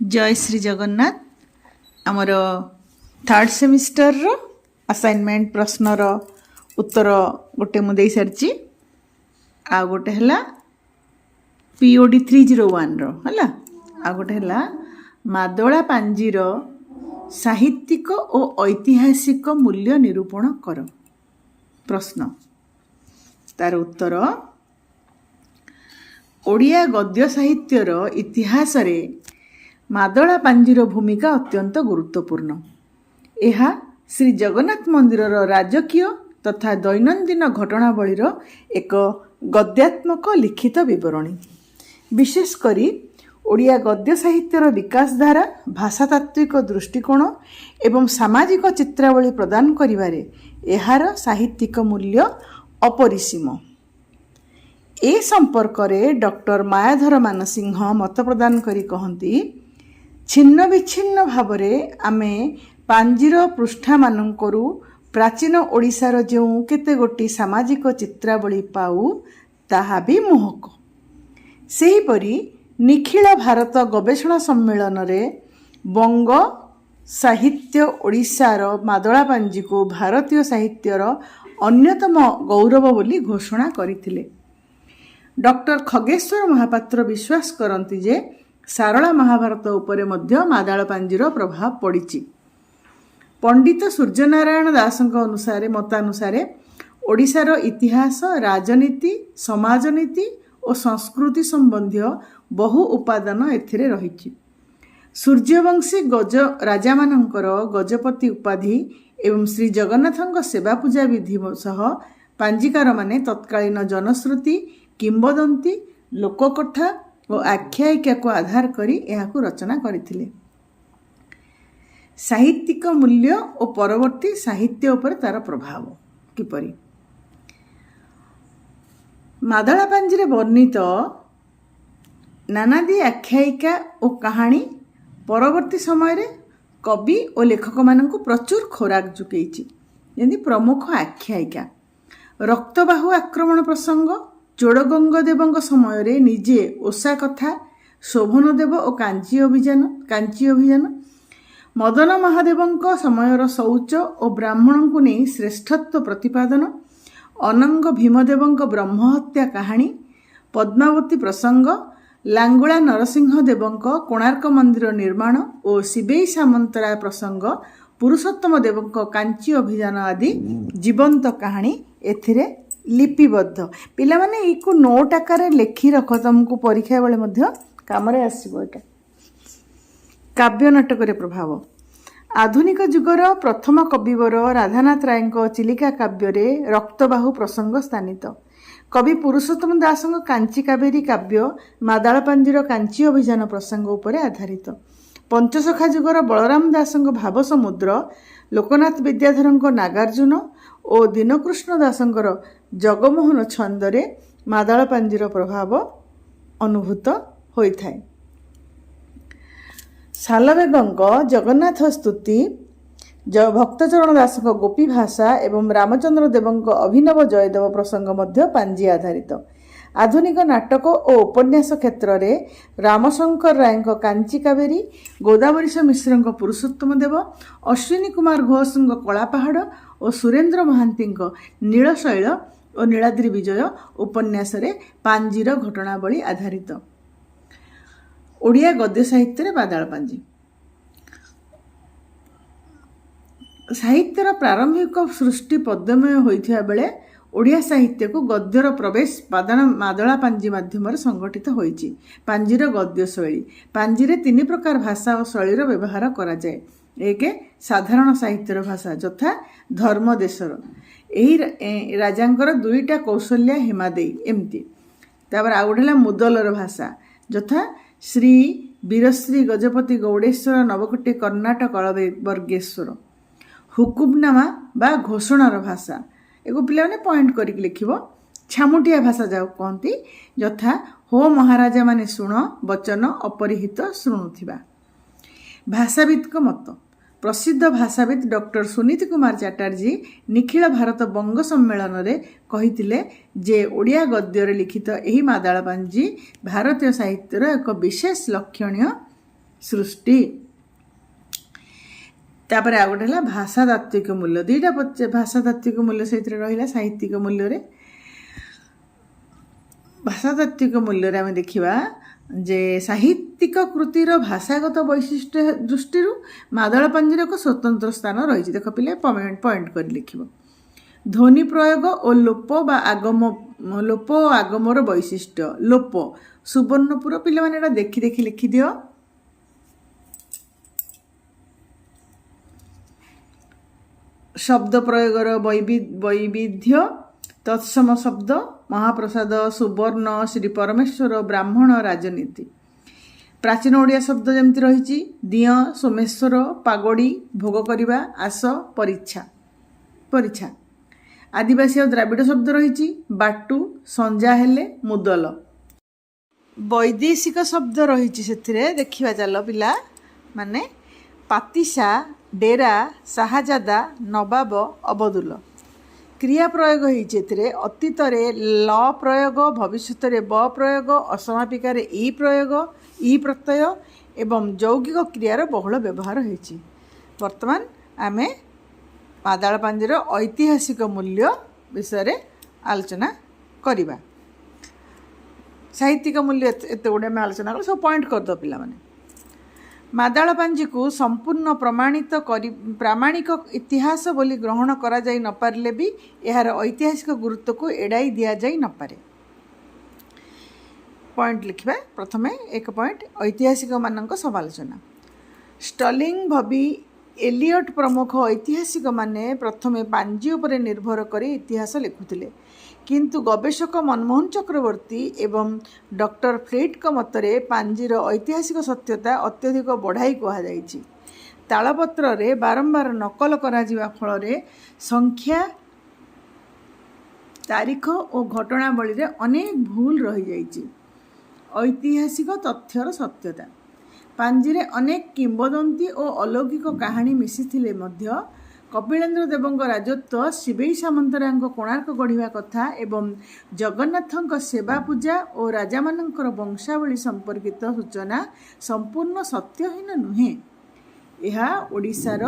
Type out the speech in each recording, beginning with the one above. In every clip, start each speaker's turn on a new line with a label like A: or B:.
A: जय श्री जगन्नाथ। आमर third semester रो assignment प्रश्नर उत्तर गोटे मुझे सारी आ गोटे है POD 301 रो है आ गोटे है मादला पांजीर साहित्यिक और ऐतिहासिक मूल्य निरूपण कर। प्रश्न तार उत्तर ओडिया गद्य साहित्यर इतिहास रे मादला पांजीर भूमिका अत्यंत गुरुत्वपूर्ण। यह श्री जगन्नाथ मंदिर राजकीय तथा दैनंदिन घटनावलीर एक गद्यात्मक लिखित विवरणी। विशेषकर ओडिया गद्य साहित्यर विकास धारा भाषातात्विक दृष्टिकोण एवं सामाजिक चित्रावली प्रदान करिवारे एहार साहित्यिक मूल्य अपरिसीम। ए संपर्क रे डॉक्टर मायाधर मानसिंह मत प्रदान करी कहती छिन्न विच्छिन्न भावरे आमे पांजीर पृष्ठा मानकरू प्राचीन ओडिशार जो केते गोटी सामाजिक चित्रावली पाऊ ताहा भी मोहक। सेहीपरि निखिल भारत गवेषणा सम्मेलन रे बंग साहित्य ओडिशार मादला पांजी को भारतीय साहित्यर अन्यतम गौरव बोली घोषणा करथिले। डॉक्टर खगेश्वर महापात्र विश्वास करती जे सारला महाभारत उपरे मध्य मादला पांजीर प्रभाव पड़िछि। पंडित सूर्यनारायण दासଙ୍କ अनुसार मतानुसार ओडिशार इतिहास राजनीति समाजनीति और संस्कृति संबंधी बहु उपादान एथिरे रहिछि। सूर्यवंशी गज राजा मानकर गजपति उपाधि एवं श्री जगन्नाथଙ୍କ सेवा पूजा विधि सह पांजीकार माने तत्कालीन जनश्रुति किंबदंती लोककथा और आख्यायिका को आधार करी यहाकू रचना करथिले। साहित्यिक मूल्य और परवर्ती साहित्य उपर तार प्रभाव किपरि मादला पांजीरे वर्णित नानादी आख्यायिका और कहानी परवर्ती समय रे कवि और लेखक मानकू प्रचुर खोराक जुकैछि। जेंति प्रमुख आख्यायिका रक्तबाहु आक्रमण प्रसंग चोड़गंग देवଙ୍କ समय रे निजे ओषा कथा शोभन देव और कांची अभियान मदन महादेवଙ୍କ समयर शौच और ब्राह्मण को नहीं श्रेष्ठत्व प्रतिपादन अनंग भीमदेवଙ୍କ ब्रह्महत्या कहानी पद्मावती प्रसंग लांगुला नरसिंह देवଙ୍କ कोणार्क मंदिर निर्माण और शिवेई सामंतराय प्रसंग पुरुषोत्तम देवଙ୍କ कांची अभियान आदि जीवंत कहानी एथिरे लिपिबद्ध। पिला माने इको नोट आकार लेखि रख तुमको परीक्षा बेले मध्य काम रे आसीबो। एटा काव्य नाटक रे प्रभाव आधुनिक जुगर प्रथम कविवर राधानाथ रायଙ୍କ चिलिका काव्य रे रक्तबाहु प्रसंग स्थानित। कवि पुरुषोत्तम दासଙ୍କ कांची कावेरी काव्य मादला पांजीर कांची अभियान प्रसंग उपरे आधारित। पंचसखा जुगर बलराम दासଙ୍କ भाव समुद्र लोकनाथ विद्याधरଙ୍କ नागार्जुन और दीनकृष्ण दासଙ୍କର जगमोहन छंदरे मादला पांजीर प्रभाव अनुभूत होइथाय। सालवेगଙ୍କ जगन्नाथ स्तुति भक्तचरण दासଙ୍କ गोपी भाषा एवं रामचंद्र देवଙ୍କ अभिनव जयदेव प्रसंग मध्य पांजी आधारित। आधुनिक नाटक और उपन्यास क्षेत्र में रामशंकर रायଙ୍କ कांची कावेरी गोदावरीश मिश्रଙ୍କ पुरुषोत्तम देव अश्विनी कुमार घोषଙ୍କ कला पहाड़ और सुरेंद्र महांतीଙ୍କ नीलशैल और नीलाद्रि विजय उपन्यास रे पांजीर घटनावली आधारित। ओडिया गद्य साहित्य रे मादला पांजी साहित्यर प्रारंभिक सृष्टि पद्यमय होइथिया बेले ओडिया साहित्य को गद्यर प्रवेश मादला पांजी माध्यम संगठित होइछि। पांजीर गद्य शैली पांजीरे 3 प्रकार भाषा और शैलीर व्यवहार करा जाए। एक साधारण साहित्यर भाषा यथा धर्म देशर एही राजांकर 2टा कौशल्या हेमादेई एमती। तापर आ गोटे मुदलर भाषा यथा श्री वीरश्री गजपति गौडेश्वर नवकोटी कर्णाटक वर्गेश्वर हुकुमनामा बा घोषणार भाषा एगो पिला ने पॉइंट करके लिखिबो। छामुटिया भाषा जाओ कहती यथा हो महाराजा माने शुण वचन अपरिहित शुणुथिबा। भाषाविद को मत प्रसिद्ध भाषाविद डॉक्टर सुनीति कुमार चैटर्जी निखिल भारत बंग सम्मेलन रे कहिथिले जे ओडिया गद्य रे लिखित एही मादला पांजी भारतीय साहित्यर एक विशेष लक्षणीय सृष्टि तापर आ गोटे है भाषातात्विक मूल्य दुईटा भाषातात्विक मूल्य से रहा साहित्यिक मूल्य भाषातात्विक मूल्य आम देखा जे साहित्यिक कृतिर भाषागत वैशिष्ट्य दृष्टि मादल पांजिर एक स्वतंत्र स्थान रही देख पिले पॉइंट कर लिख ध्वनि प्रयोग और लोप बा आगम लोप आगमर वैशिष्ट्य लोप सुवर्णपुर पिले माने देखी देखी लिखि दियो शब्द प्रयोगर वैविध्य तत्सम शब्द महाप्रसाद सुवर्ण श्री परमेश्वर ब्राह्मण राजनीति प्राचीन ओडिया शब्द जमती रही दिय सोमेश्वर पागोड़ी भोग करवा आस परीक्षा परीक्षा आदिवासी और द्राविड़ शब्द रही बाटू संजा हेले मुदल वैदेशिक शब्द रही देखा चल पिला माने पातिशा डेरा शाहजादा नवाब अबदुल क्रिया प्रयोग होती अतीत ल प्रयोग भविष्य ब प्रयोग असमापिकार ई प्रयोग ई प्रत्यय एवं यौगिक क्रियार बहुल व्यवहार होती वर्तमान आमे मादल पांजिर ऐतिहासिक मूल्य विषय आलोचना करिबा साहित्यिक मूल्य एत गुड़े आम आलोचना कर सब पॉइंट करद पिला माने मादल पांजी को संपूर्ण प्रामाणिक इतिहास बोली ग्रहण करा जाई न पारले भी यार ऐतिहासिक गुरुत्व को एड़ाई दिया जाई न पारे पॉइंट लिखा प्रथमे एक पॉइंट ऐतिहासिक मानक समालोचना स्टर्लिंग भबी एलियट प्रमुख ऐतिहासिक माने प्रथमे पांजी उपरे निर्भर करी इतिहास लिखुथिले किंतु गवेषक मनमोहन चक्रवर्ती एवं डॉक्टर फ्लिट का मतरे पांजीर ऐतिहासिक सत्यता अत्यधिक बढ़ाई कहुई तालपत्र रे बारंबार नकल करा जिवा फल संख्या तारीख और घटनावली रे अनेक भूल रही जाइछि ऐतिहासिक तथ्यर सत्यता पांजीरे अनेक किंबदंती और अलौकिक कहानी मिसिथिले मध्य कपिलेन्द्र देवଙ୍କ राजत्व शिवेई सामंतरा कोणार्क गढ़िया कथा एवं जगन्नाथ सेवा पूजा और राजा मानकर वंशावली संपर्कित सूचना संपूर्ण सत्यहीन नुहे यह ओडिशार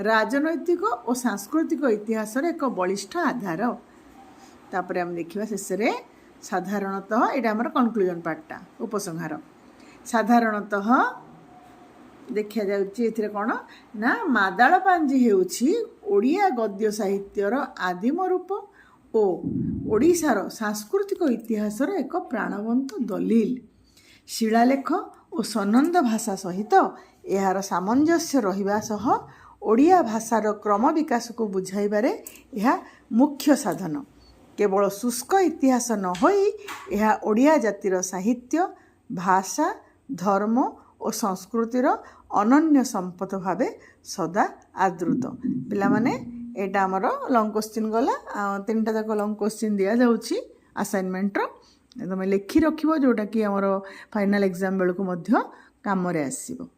A: राजनैतिक और सांस्कृतिक इतिहास एक बलिष्ठ आधार तापर हम देखिबा शेष रे साधारणतः एटा हमर कंक्लूजन पार्टटा उपसंहार साधारणतः देखा जाउछि कौन ना मादल पांजी हेउछि ओडिया गद्य साहित्यर आदिम रूप और ओडिशार सांस्कृतिक इतिहासर एक प्राणवंत दलील शिलालेख और सनंद भाषा सहित यार सामंजस्य रहिबा सह ओडिया भाषार क्रम विकास को बुझाइबारे यह मुख्य साधन केवल शुष्क इतिहास न होई यह ओडिया जातिर साहित्य भाषा धर्म और संस्कृतिर अनन्य संपद भावे सदा आदृत पिला माने एटा हमर लॉन्ग क्वेश्चन गला तीनटा जाक लॉन्ग क्वेश्चन दिया जाउछि असाइनमेंट रो तुम लिखि रखिबो जोटा कि हमर फाइनल एग्जाम बेलको मध्य काम रे आसीबो।